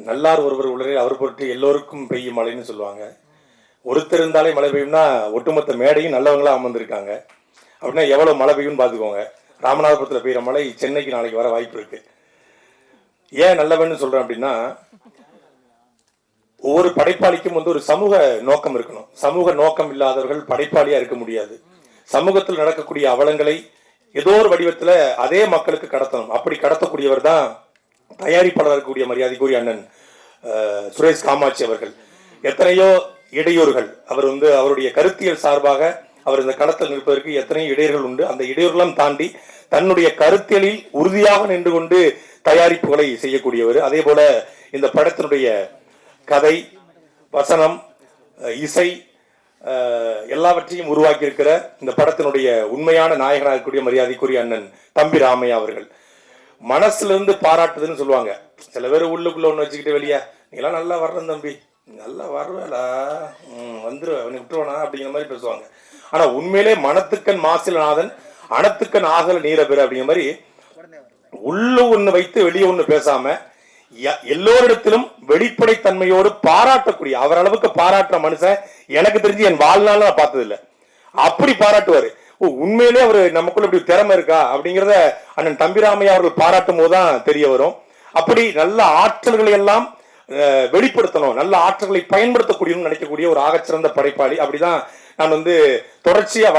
நல்லார் ஒருவர் உலகில் அவர் பொருட்டு எல்லோருக்கும் பெய்யும் மழைன்னு சொல்லுவாங்க. ஒருத்தர் இருந்தாலே மழை பெய்யும்னா ஒட்டுமொத்த மேடையும் நல்லவங்களா அமர்ந்திருக்காங்க. அப்படின்னா எவ்வளவு மழை பெய்யும்னு பார்த்துக்கோங்க. ராமநாதபுரத்தில் பெய்கிற மழை சென்னைக்கு நாளைக்கு வர வாய்ப்பு இருக்கு. ஏன் நல்லவன்னு சொல்றேன் அப்படின்னா, ஒவ்வொரு படைப்பாளிக்கும் ஒரு சமூக நோக்கம் இருக்கணும். சமூக நோக்கம் இல்லாதவர்கள் படைப்பாளியா இருக்க முடியாது. சமூகத்தில் நடக்கக்கூடிய அவலங்களை ஏதோ ஒரு வடிவத்தில் அதே மக்களுக்கு கடத்தணும். அப்படி கடத்தக்கூடியவர் தான் தயாரிப்பாளர் இருக்கக்கூடிய மரியாதைக்குரிய அண்ணன் சுரேஷ் காமாட்சி அவர்கள். எத்தனையோ இடையூறுகள் அவர் அவருடைய கருத்தியல் சார்பாக அவர் இந்த களத்தில் நிற்பதற்கு எத்தனையோ இடையூறுகள் உண்டு. அந்த இடையூறுகளும் தாண்டி தன்னுடைய கருத்தியலில் உறுதியாக நின்று கொண்டு தயாரிப்புகளை செய்யக்கூடியவர். அதே போல இந்த படத்தினுடைய கதை, வசனம், இசை எல்லாவற்றையும் உருவாக்கி இருக்கிற இந்த படத்தினுடைய உண்மையான நாயகனாக இருக்கக்கூடிய மரியாதைக்குரிய அண்ணன் தம்பி ராமையா அவர்கள். மனசுல இருந்து பாராட்டுதுன்னு சொல்லுவாங்க. சில பேர் உள்ளுக்குள்ள ஒன்று வச்சுக்கிட்டு வெளியே நீலாம் நல்லா வர்றேன் தம்பி, நல்லா வருவேலா, வந்துருவேன், அவனை விட்டுருவானா அப்படிங்கிற மாதிரி பேசுவாங்க. ஆனா உண்மையிலே மனத்துக்கண் மாசிலநாதன் அனத்துக்கண் ஆகல நீரபெற அப்படிங்கிற மாதிரி உள்ள ஒண்ணு வைத்து வெளியே ஒண்ணு பேசாம எல்லோரிடத்திலும் வெளிப்படைத்தன்மையோடு பாராட்டக்கூடிய அவர் அளவுக்கு பாராட்டுற மனுஷன் எனக்கு தெரிஞ்சு என் வாழ்நாள் நான் பார்த்தது இல்லை. அப்படி பாராட்டுவாரு. உண்மையிலே அவரு நமக்குள்ள இப்படி திறமை இருக்கா அப்படிங்கிறத அண்ணன் தம்பிராமையா அவர்கள் பாராட்டும் போதுதான் தெரிய வரும். அப்படி நல்ல ஆற்றல்களை எல்லாம் வெளிப்படுத்தணும், நல்ல ஆற்றல்களை பயன்படுத்தக்கூடியன்னு நினைக்கக்கூடிய ஒரு ஆகச்சிறந்த படைப்பாளி. அப்படிதான் நான் தொடர்ச்சியா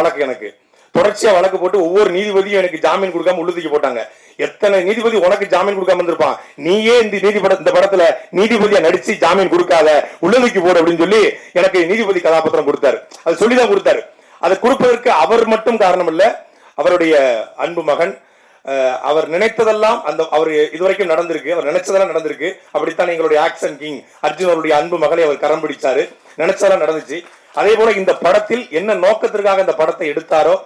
வழக்கு போட்டு ஒவ்வொரு நீதிபதியும் எனக்கு ஜாமீன் கொடுக்காம உள்ளுதிக்கு போட்டாங்க. எத்தனை நீதிபதி உனக்கு ஜாமீன் கொடுக்காம இருந்திருப்பான், நீயே இந்த படத்துல நீதிபதியா நடிச்சு ஜாமீன் கொடுக்காத உள்ளுதிக்கு போடு அப்படின்னு சொல்லி எனக்கு நீதிபதி கதாபாத்திரம் கொடுத்தாரு. அது சொல்லிதான் கொடுத்தாரு. அதை கொடுப்பதற்கு அவர் மட்டும் காரணம் இல்ல, அவருடைய அன்பு மகன். அவர் நினைத்ததெல்லாம் அவர் இதுவரைக்கும் நடந்திருக்கு, அவர் நினைச்சதெல்லாம் நடந்திருக்கு. அப்படித்தான் எங்களுடைய ஆக்சன் கிங் அர்ஜுன் அவருடைய அன்பு மகளை அவர் கரம் பிடிச்சாரு, நினைச்சதெல்லாம் நடந்துச்சு. அதே போல இந்த படத்தில் என்ன நோக்கத்திற்காக இந்த படத்தை எடுத்தாரோ,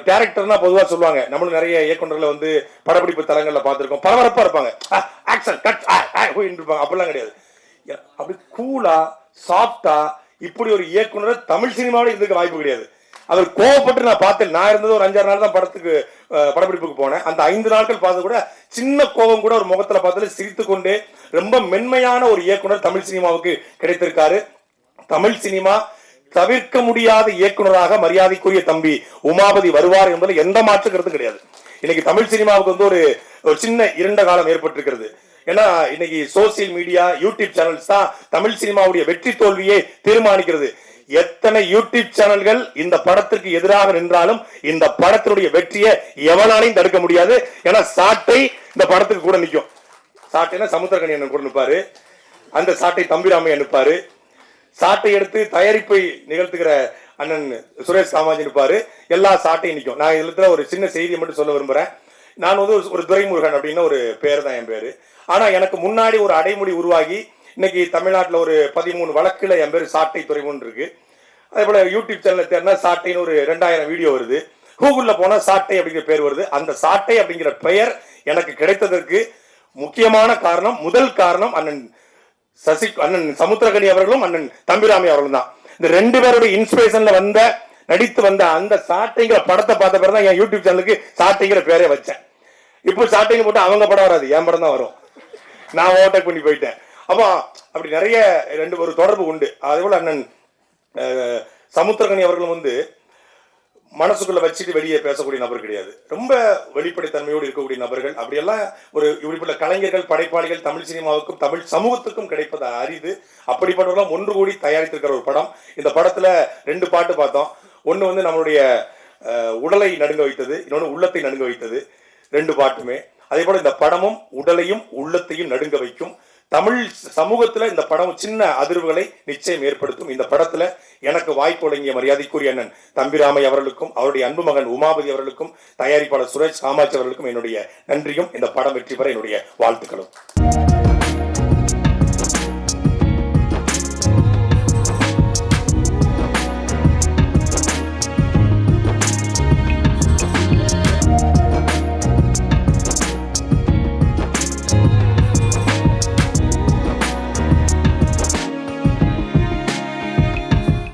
டைரக்டர்னா பொதுவா சொல்லுவாங்க, நம்மளும் நிறைய இயக்குநர்களை படப்பிடிப்பு தளங்கள்ல பார்த்திருக்கோம், பரபரப்பா இருப்பாங்க, ஆக்சன் கட் இருப்பாங்க. அப்படிலாம் கிடையாது. அப்படி கூலா சாஃப்டா இப்படி ஒரு இயக்குனர் தமிழ் சினிமாவோட இருந்துக்க வாய்ப்பு கிடையாது. அவர் கோவப்பட்டு நான் பார்த்தேன். நான் இருந்தது ஒரு 5-6 நாள் தான் படப்பிடிப்புக்கு போனேன். அந்த 5 நாட்கள் பார்த்து கூட சின்ன கோபம் கூட ஒரு முகத்துல பார்த்தாலும் சிரித்து கொண்டே ரொம்ப மென்மையான ஒரு இயக்குனர் தமிழ் சினிமாவுக்கு கிடைத்திருக்காரு. தமிழ் சினிமா தவிர்க்க முடியாத இயக்குனராக மரியாதைக்குரிய தம்பி உமாபதி வருவார் என்பதில் எந்த மாற்று கருத்தும் கிடையாது. இன்னைக்கு தமிழ் சினிமாவுக்கு ஒரு சின்ன இருண்ட காலம் ஏற்பட்டிருக்கிறது. ஏன்னா இன்னைக்கு சோசியல் மீடியா, யூடியூப் சேனல்ஸ் தான் தமிழ் சினிமாவுடைய வெற்றி தோல்வியை தீர்மானிக்கிறது. எத்தனை யூடியூப் சேனல்கள் இந்த படத்திற்கு எதிராக நின்றாலும் இந்த படத்தினுடைய வெற்றியை எவனாலையும் தடுக்க முடியாது. ஏன்னா சாட்டை இந்த படத்துக்கு கூட நிற்கும். சாட்டைனா சமுத்திரக்கனி அண்ணன் கூட நிற்பாரு, அந்த சாட்டை தம்பிராமையா நிற்பாரு. சாட்டை எடுத்து தயாரிப்பை நிகழ்த்துகிற அண்ணன் சுரேஷ் காமாஜி நிற்பாரு. எல்லா சாட்டையும் நிற்கும். நான் இதுல ஒரு சின்ன செய்தியை மட்டும் சொல்ல விரும்புறேன். நான் ஒரு துரைமுருகன் அப்படின்னு ஒரு பேர் தான் என் பேரு. ஆனா எனக்கு முன்னாடி ஒரு அடைமொழி உருவாகி இன்னைக்கு தமிழ்நாட்டில் ஒரு 13 வழக்குல என் பேர் சாட்டை துறைமுன் இருக்கு. அதே போல யூடியூப் சேனல் தேர்னா சாட்டைன்னு ஒரு 2000 வீடியோ வருது. கூகுள்ல போனா சாட்டை அப்படிங்கிற பேர் வருது. அந்த சாட்டை அப்படிங்கிற பெயர் எனக்கு கிடைத்ததற்கு முக்கியமான காரணம், முதல் காரணம் அண்ணன் சமுத்திரகனி அவர்களும் அண்ணன் தம்பிராமையா அவர்களும் தான். இந்த 2 பேருடைய இன்ஸ்பிரேஷன்ல நடித்து வந்த அந்த சாட்டைங்கிற படத்தை பார்த்த பிறகு தான் என் யூடியூப் சேனலுக்கு சாட்டைங்கிற பேரே வச்சேன். இப்போ சாட்டைங்க போட்டு அவங்க படம் வராது, என் படம் தான் வரும். நான் ஓவர்டேக் பண்ணி போயிட்டேன். அப்போ அப்படி நிறைய ஒரு தொடர்பு உண்டு. அதே போல அண்ணன் சமுத்திரகனி அவர்களும் மனசுக்குள்ள வச்சுட்டு வெளியே பேசக்கூடிய நபர் கிடையாது. ரொம்ப வெளிப்படைத்தன்மையோடு இருக்கக்கூடிய நபர்கள். அப்படியெல்லாம் இப்படிப்பட்ட கலைஞர்கள், படைப்பாளிகள் தமிழ் சினிமாவுக்கும் தமிழ் சமூகத்துக்கும் கிடைப்பது அரிது. அப்படிப்பட்டவர்களும் ஒன்று கூடி தயாரித்திருக்கிற ஒரு படம். இந்த படத்துல 2 பாட்டு பார்த்தோம். ஒன்று நம்மளுடைய உடலை நடுங்க வைத்தது, இன்னொன்று உள்ளத்தை நடுங்க வைத்தது. 2 பாட்டுமே. அதே போல இந்த படமும் உடலையும் உள்ளத்தையும் நடுங்க வைக்கும். தமிழ் சமூகத்துல இந்த படம் சின்ன அதிர்வுகளை நிச்சயம் ஏற்படுத்தும். இந்த படத்துல எனக்கு வாய்ப்பு வழங்கிய மரியாதைக்குரிய அண்ணன் தம்பிராமை அவர்களுக்கும் அவருடைய அன்பு மகன் உமாபதி அவர்களுக்கும் தயாரிப்பாளர் சுரேஷ் காமாட்சி அவர்களுக்கும் என்னுடைய நன்றியும் இந்த படம் வெற்றி பெற என்னுடைய வாழ்த்துக்களும்.